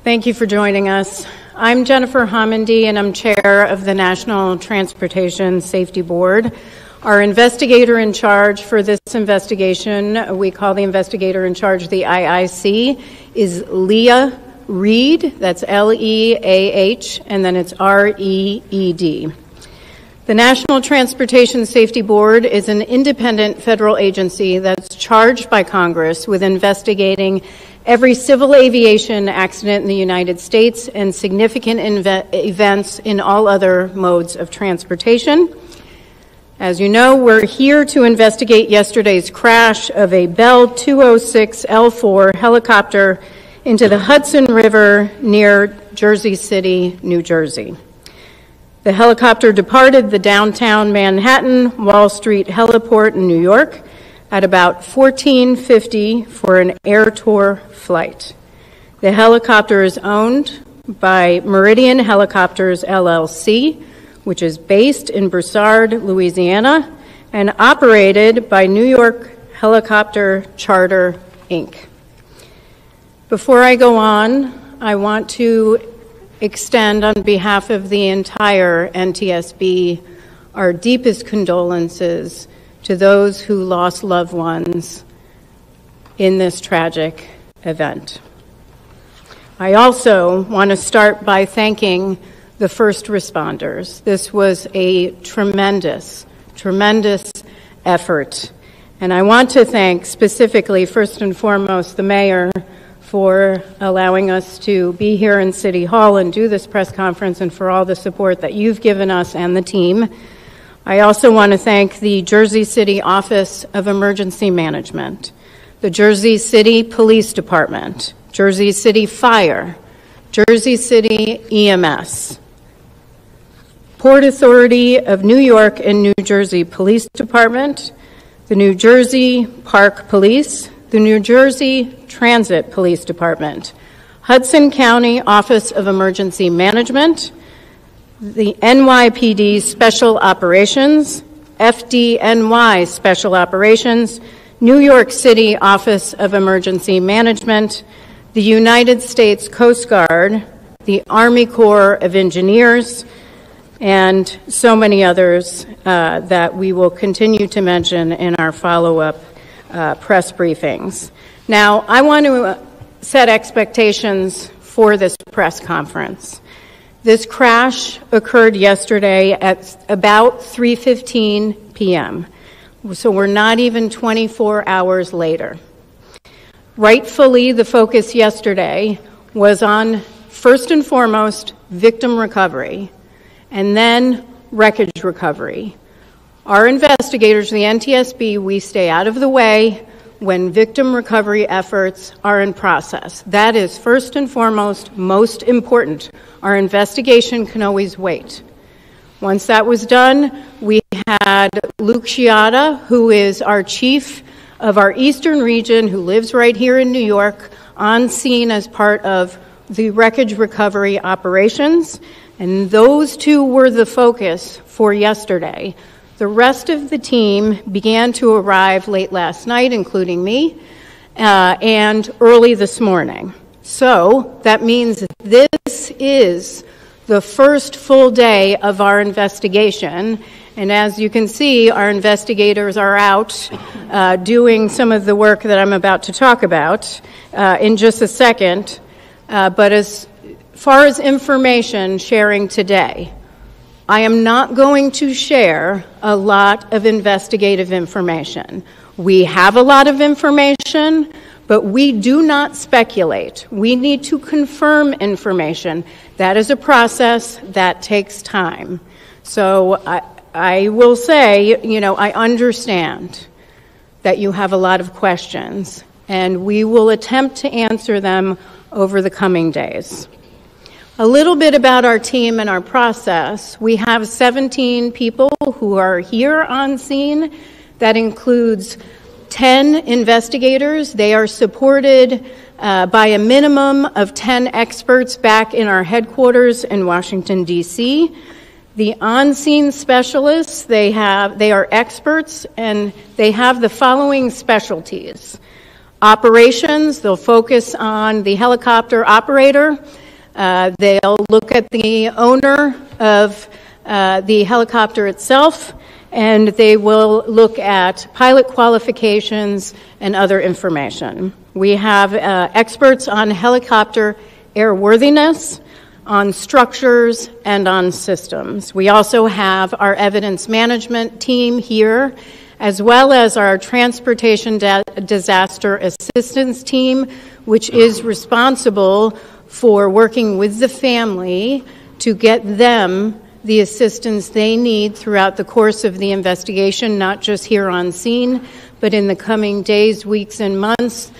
Thank you for joining us. I'm Jennifer Homendy, and I'm chair of the National Transportation Safety Board. Our investigator in charge for this investigation, we call the investigator in charge the IIC, is Leah Reed. That's L-E-A-H, and then it's R-E-E-D. The National Transportation Safety Board is an independent federal agency that's charged by Congress with investigating every civil aviation accident in the United States and significant events in all other modes of transportation. As you know, we're here to investigate yesterday's crash of a Bell 206L4 helicopter into the Hudson River near Jersey City, New Jersey. The helicopter departed the downtown Manhattan Wall Street heliport in New York at about 14:50 for an air tour flight. The helicopter is owned by Meridian Helicopters, LLC, which is based in Broussard, Louisiana, and operated by New York Helicopter Charter, Inc. Before I go on, I want to extend on behalf of the entire NTSB our deepest condolences to those who lost loved ones in this tragic event. I also want to start by thanking the first responders. This was a tremendous, tremendous effort. And I want to thank specifically, first and foremost, the mayor for allowing us to be here in City Hall and do this press conference, and for all the support that you've given us and the team. I also want to thank the Jersey City Office of Emergency Management, the Jersey City Police Department, Jersey City Fire, Jersey City EMS, Port Authority of New York and New Jersey Police Department, the New Jersey Park Police, the New Jersey Transit Police Department, Hudson County Office of Emergency Management, the NYPD Special Operations, FDNY Special Operations, New York City Office of Emergency Management, the United States Coast Guard, the Army Corps of Engineers, and so many others that we will continue to mention in our follow-up press briefings. Now, I want to set expectations for this press conference. This crash occurred yesterday at about 3:15 p.m., so we're not even 24 hours later. Rightfully, the focus yesterday was on, first and foremost, victim recovery, and then wreckage recovery. Our investigators, the NTSB, we stay out of the way when victim recovery efforts are in process. That is first and foremost most important. Our investigation can always wait. Once that was done, we had Luke Sciatta, who is our chief of our Eastern region, who lives right here in New York, on scene as part of the wreckage recovery operations. And those two were the focus for yesterday. The rest of the team began to arrive late last night, including me, and early this morning. So that means this is the first full day of our investigation. And as you can see, our investigators are out doing some of the work that I'm about to talk about in just a second. But as far as information sharing today, I am not going to share a lot of investigative information. We have a lot of information, but we do not speculate. We need to confirm information. That is a process that takes time. So I will say, I understand that you have a lot of questions, and we will attempt to answer them over the coming days. A little bit about our team and our process. We have 17 people who are here on scene. That includes 10 investigators. They are supported by a minimum of 10 experts back in our headquarters in Washington, D.C. The on-scene specialists, they are experts, and they have the following specialties: Operations, they'll focus on the helicopter operator. They'll look at the owner of the helicopter itself, and they will look at pilot qualifications and other information. We have experts on helicopter airworthiness, on structures, and on systems. We also have our evidence management team here, as well as our transportation disaster assistance team, which is responsible for working with the family to get them the assistance they need throughout the course of the investigation, not just here on scene, but in the coming days, weeks, and months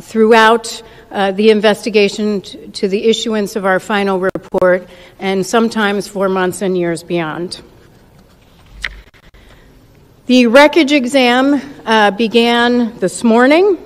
throughout the investigation to the issuance of our final report, and sometimes for months and years beyond. The wreckage exam began this morning.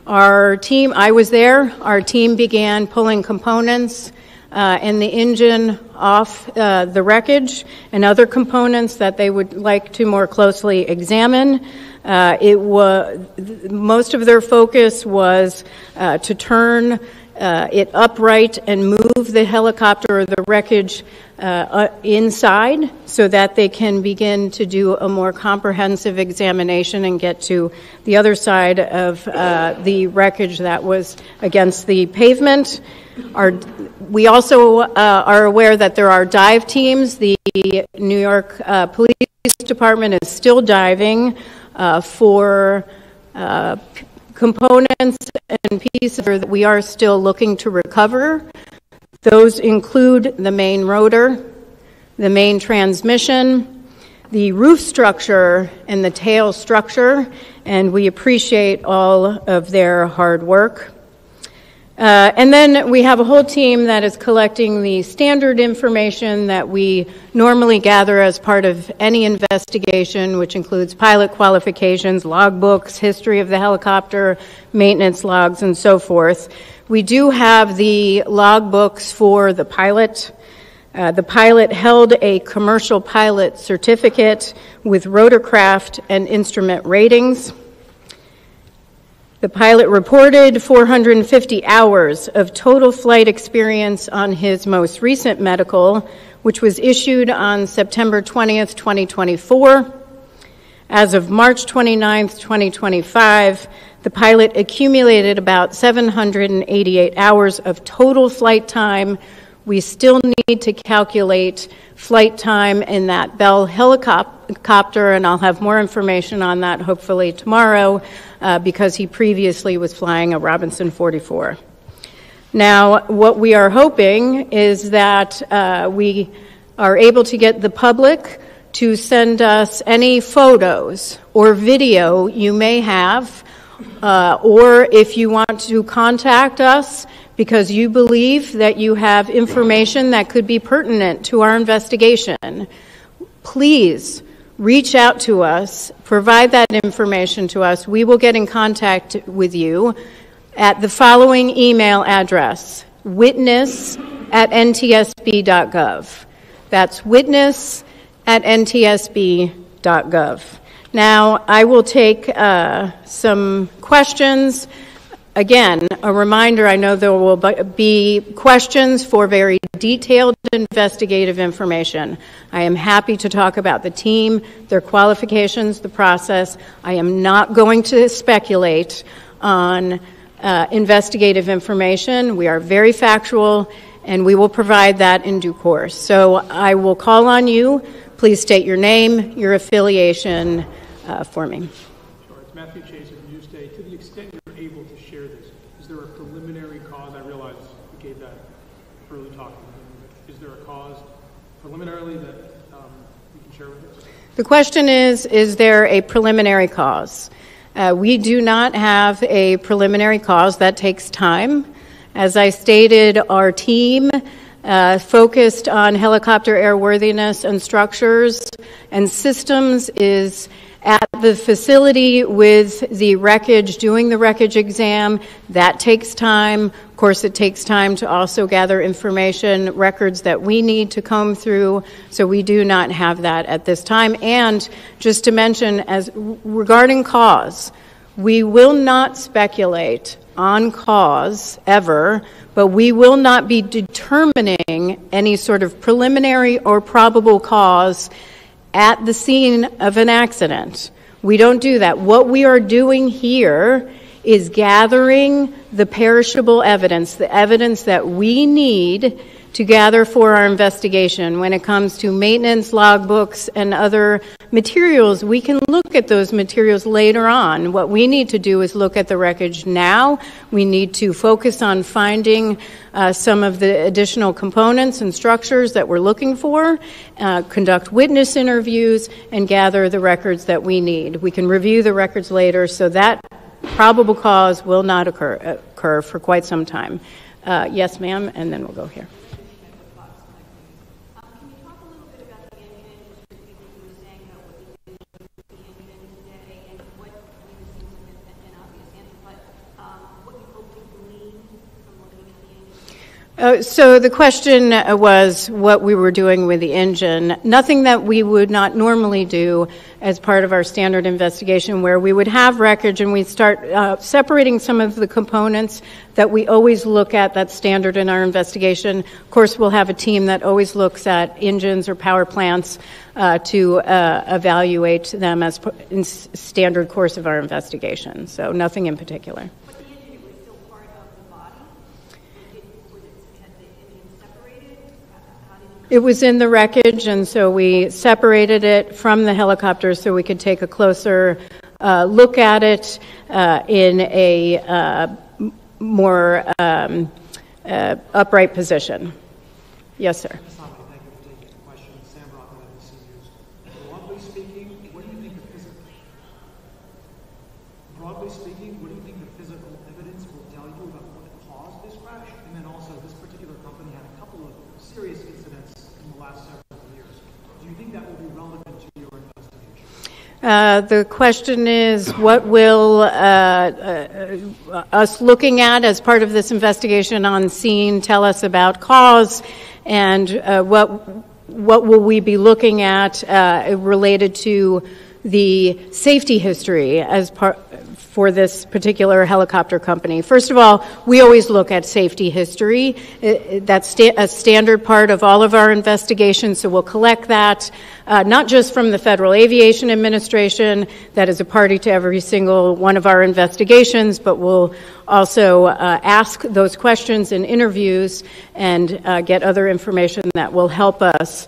Our team, I was there, our team began pulling components and the engine off the wreckage and other components that they would like to more closely examine. Most of their focus was to turn it upright and move the helicopter or the wreckage inside so that they can begin to do a more comprehensive examination and get to the other side of the wreckage that was against the pavement. We also are aware that there are dive teams. The New York Police Department is still diving for components and pieces that we are still looking to recover. Those include the main rotor, the main transmission, the roof structure, and the tail structure, and we appreciate all of their hard work. And then we have a whole team that is collecting the standard information that we normally gather as part of any investigation, which includes pilot qualifications, logbooks, history of the helicopter, maintenance logs, and so forth. We do have the logbooks for the pilot. The pilot held a commercial pilot certificate with rotorcraft and instrument ratings. The pilot reported 450 hours of total flight experience on his most recent medical, which was issued on September 20th, 2024. As of March 29th, 2025, the pilot accumulated about 788 hours of total flight time. We still need to calculate flight time in that Bell helicopter, and I'll have more information on that hopefully tomorrow because he previously was flying a Robinson 44. Now, what we are hoping is that we are able to get the public to send us any photos or video you may have, or if you want to contact us because you believe that you have information that could be pertinent to our investigation, please reach out to us, provide that information to us. We will get in contact with you at the following email address, witness@ntsb.gov. That's witness@ntsb.gov. Now, I will take some questions. Again, a reminder, I know there will be questions for very detailed investigative information. I am happy to talk about the team, their qualifications, the process. I am not going to speculate on investigative information. We are very factual, and we will provide that in due course. So I will call on you. Please state your name, your affiliation for me. Sure. It's Matthew Chase of Newsday. To the extent you're able to share this, is there a preliminary cause? I realize you gave that early talk. Is there a cause preliminarily that you can share with us? The question is there a preliminary cause? We do not have a preliminary cause. That takes time. As I stated, our team focused on helicopter airworthiness and structures and systems is at the facility with the wreckage, doing the wreckage exam. That takes time. Of course, it takes time to also gather information, records that we need to comb through, so we do not have that at this time. And just to mention, as regarding cause, We will not speculate on cause ever, but we will not be determining any sort of preliminary or probable cause at the scene of an accident. We don't do that. What we are doing here is gathering the perishable evidence, the evidence that we need to gather for our investigation. When it comes to maintenance, logbooks, and other materials, we can look at those materials later on. What we need to do is look at the wreckage now. We need to focus on finding some of the additional components and structures that we're looking for, conduct witness interviews, and gather the records that we need. We can review the records later, so that probable cause will not occur for quite some time. Yes, ma'am, and then we'll go here. So the question was what we were doing with the engine. Nothing that we would not normally do as part of our standard investigation, where we would have wreckage and we start separating some of the components that we always look at. That's standard in our investigation. Of course, we'll have a team that always looks at engines or power plants to evaluate them as in standard course of our investigation. So nothing in particular. It was in the wreckage, and so we separated it from the helicopter so we could take a closer look at it in a more upright position. Yes, sir. Broadly speaking, what do you think the physical evidence will tell you about what caused this crash? And then also, this particular company had a couple of serious incidents in the last several years. Do you think that will be relevant to your investigation? The question is, what will us looking at as part of this investigation on scene tell us about cause, and what will we be looking at related to the safety history as part for this particular helicopter company? First of all, we always look at safety history. That's a standard part of all of our investigations, so we'll collect that, not just from the Federal Aviation Administration, that is a party to every single one of our investigations, but we'll also ask those questions in interviews and get other information that will help us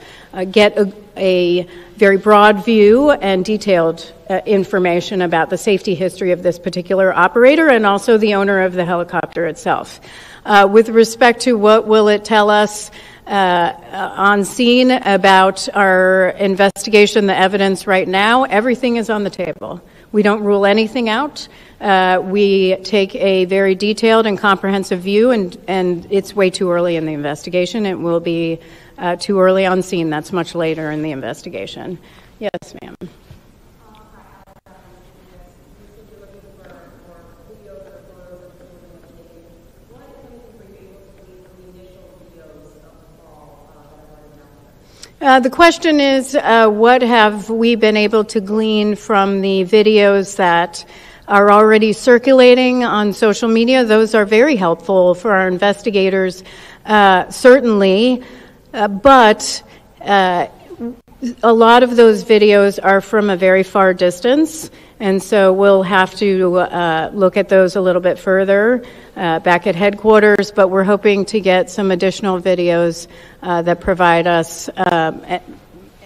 get a very broad view and detailed information about the safety history of this particular operator and also the owner of the helicopter itself. With respect to what will it tell us on scene about our investigation, the evidence right now, everything is on the table. We don't rule anything out. We take a very detailed and comprehensive view, and it's way too early in the investigation. It will be too early on scene. That's much later in the investigation. Yes, ma'am. The question is, what have we been able to glean from the videos that are already circulating on social media? Those are very helpful for our investigators, certainly, but a lot of those videos are from a very far distance, and so we'll have to look at those a little bit further back at headquarters, but we're hoping to get some additional videos that provide us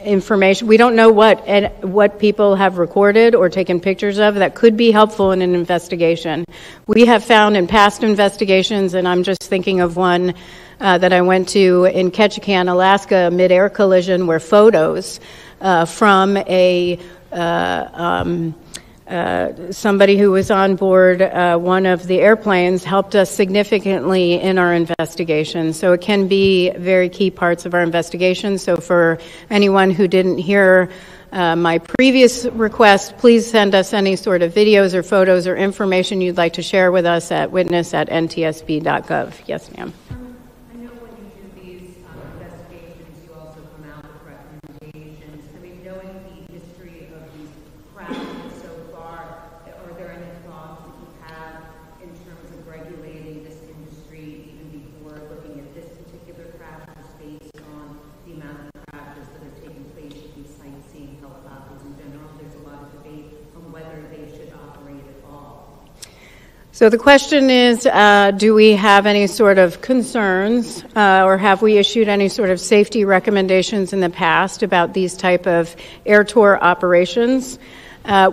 information. We don't know what people have recorded or taken pictures of that could be helpful in an investigation. We have found in past investigations, and I'm just thinking of one that I went to in Ketchikan, Alaska, a mid-air collision where photos from somebody who was on board one of the airplanes helped us significantly in our investigation. So it can be very key parts of our investigation. So for anyone who didn't hear my previous request, please send us any sort of videos or photos or information you'd like to share with us at witness@ntsb.gov. Yes, ma'am. So the question is, do we have any sort of concerns or have we issued any sort of safety recommendations in the past about these type of air tour operations?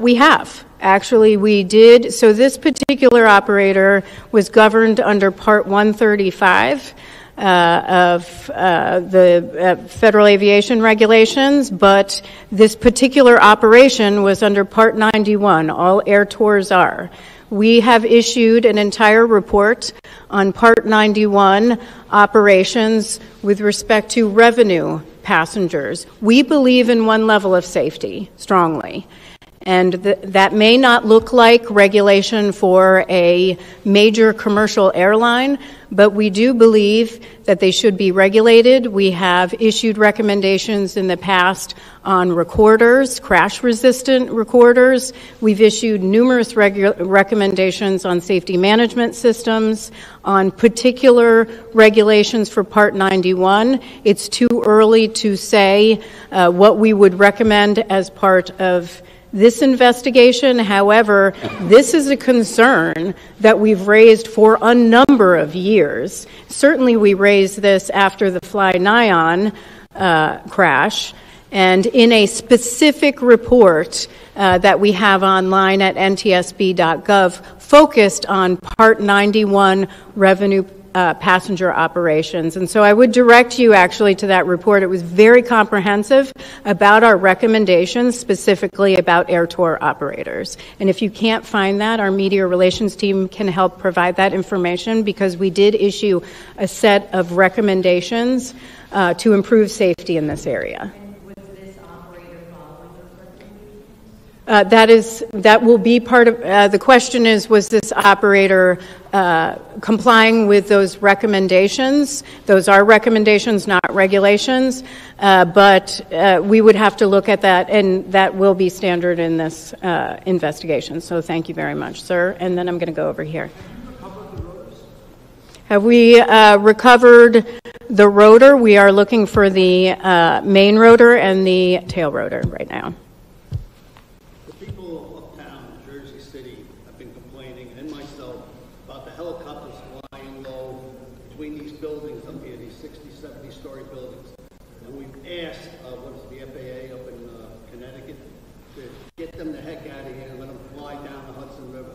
We have. Actually, we did. So this particular operator was governed under Part 135 of the Federal Aviation Regulations, but this particular operation was under Part 91. All air tours are. We have issued an entire report on Part 91 operations with respect to revenue passengers. We believe in one level of safety strongly. And that may not look like regulation for a major commercial airline, but we do believe that they should be regulated. We have issued recommendations in the past on recorders, crash-resistant recorders. We've issued numerous recommendations on safety management systems, on particular regulations for Part 91. It's too early to say what we would recommend as part of this investigation. However, this is a concern that we've raised for a number of years. Certainly we raised this after the Fly Nyan crash, and in a specific report that we have online at ntsb.gov focused on Part 91 revenue passenger operations. And so I would direct you actually to that report. It was very comprehensive about our recommendations, specifically about air tour operators. And if you can't find that, our media relations team can help provide that information, because we did issue a set of recommendations to improve safety in this area. That will be part of, the question is, was this operator complying with those recommendations? Those are recommendations, not regulations, but we would have to look at that, and that will be standard in this investigation. So thank you very much, sir. And then I'm going to go over here. Have we recovered the rotor? We are looking for the main rotor and the tail rotor right now. Get them the heck out of here and let them fly down the Hudson River.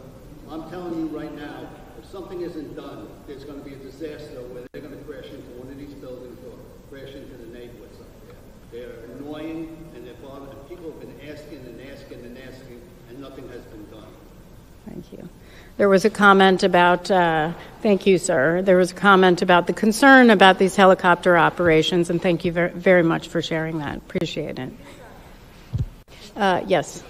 I'm telling you right now, if something isn't done, there's going to be a disaster where they're going to crash into one of these buildings or crash into the neighborhoods up there. They're annoying, and they're bothering. People have been asking and asking and asking, and nothing has been done. Thank you. There was a comment about, thank you, sir. There was a comment about the concern about these helicopter operations, and thank you very, very much for sharing that. Appreciate it. Yes.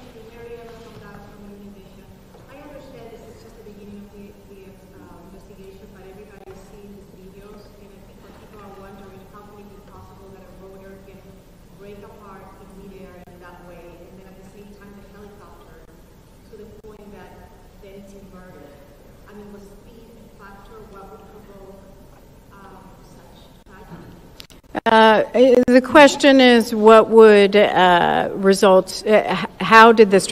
The question is, what would result? How did this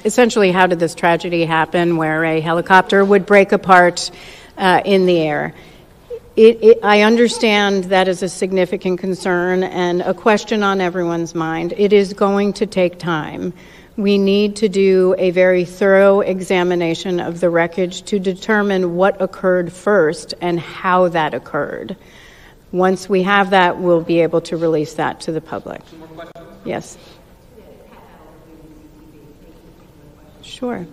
essentially? How did this tragedy happen, where a helicopter would break apart in the air? I understand that is a significant concern and a question on everyone's mind. It is going to take time. We need to do a very thorough examination of the wreckage to determine what occurred first and how that occurred. Once we have that, we'll be able to release that to the public. Some more questions? Yes. Sure.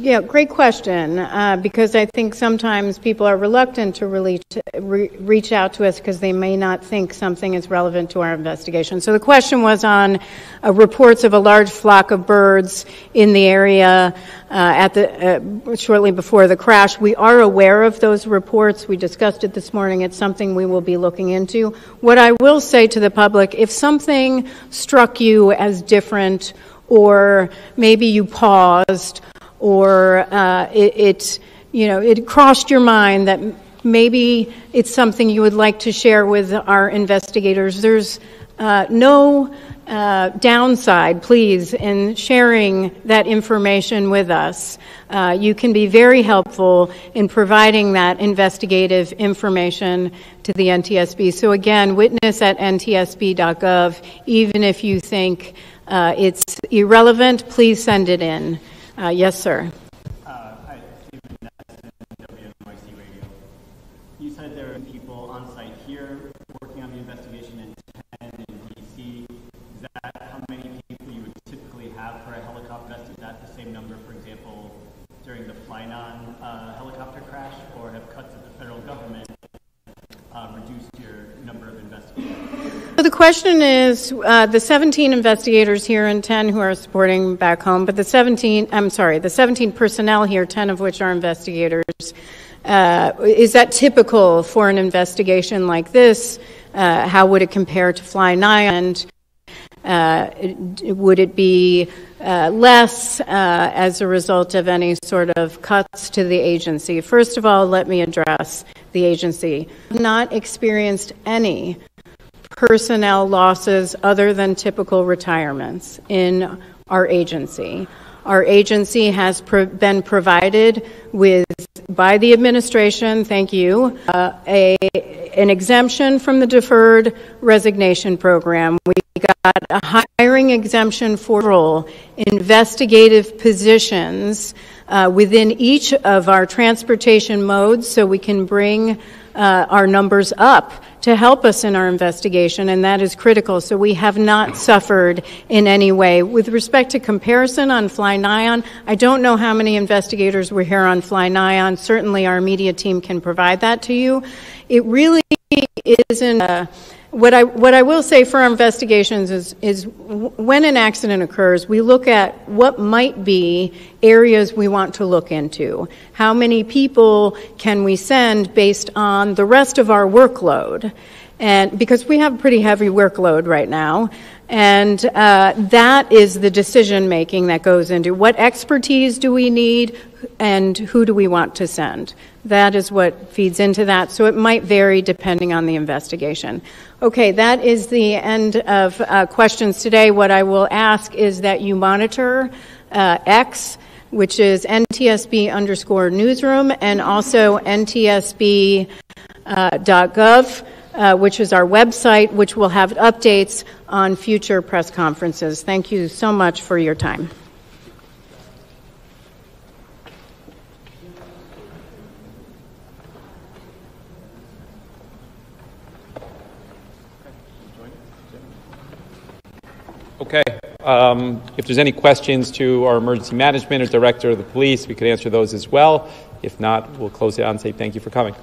Yeah, great question, because I think sometimes people are reluctant to really reach out to us because they may not think something is relevant to our investigation. So the question was on reports of a large flock of birds in the area shortly before the crash. We are aware of those reports. We discussed it this morning. It's something we will be looking into. What I will say to the public, if something struck you as different, or maybe you paused, or it crossed your mind that maybe it's something you would like to share with our investigators, there's no downside, please, in sharing that information with us. You can be very helpful in providing that investigative information to the NTSB. So again, witness at ntsb.gov. Even if you think it's irrelevant, please send it in. Yes, sir. Hi, Stephen Nesson, WNYC Radio. You said there are people on site here working on the investigation in 10 in D.C. Is that how many people you would typically have for a helicopter? Is that the same number, for example, during the Flynon helicopter crash, or have cuts of the federal government reduced your number of investigators? So the question is, the 17 investigators here and 10 who are supporting back home, but the 17 personnel here, 10 of which are investigators, is that typical for an investigation like this? How would it compare to Fly9? Would it be less as a result of any sort of cuts to the agency? First of all, let me address the agency. I've not experienced any personnel losses other than typical retirements in our agency. Our agency has been provided with, by the administration, thank you, an exemption from the deferred resignation program. We got a hiring exemption for investigative positions within each of our transportation modes, so we can bring our numbers up to help us in our investigation, and that is critical. So we have not suffered in any way. With respect to comparison on Fly9, I don't know how many investigators were here on Fly9. Certainly our media team can provide that to you. It really isn't... What I will say for our investigations is when an accident occurs, we look at what might be areas we want to look into. How many people can we send based on the rest of our workload? And because we have a pretty heavy workload right now, and that is the decision making that goes into what expertise do we need and who do we want to send. That is what feeds into that, so it might vary depending on the investigation. Okay, that is the end of questions today. What I will ask is that you monitor X, which is NTSB_newsroom, and also ntsb.gov, which is our website, which will have updates on future press conferences. Thank you so much for your time. Okay. If there's any questions to our emergency management or director of the police, we could answer those as well. If not, we'll close it out and say thank you for coming.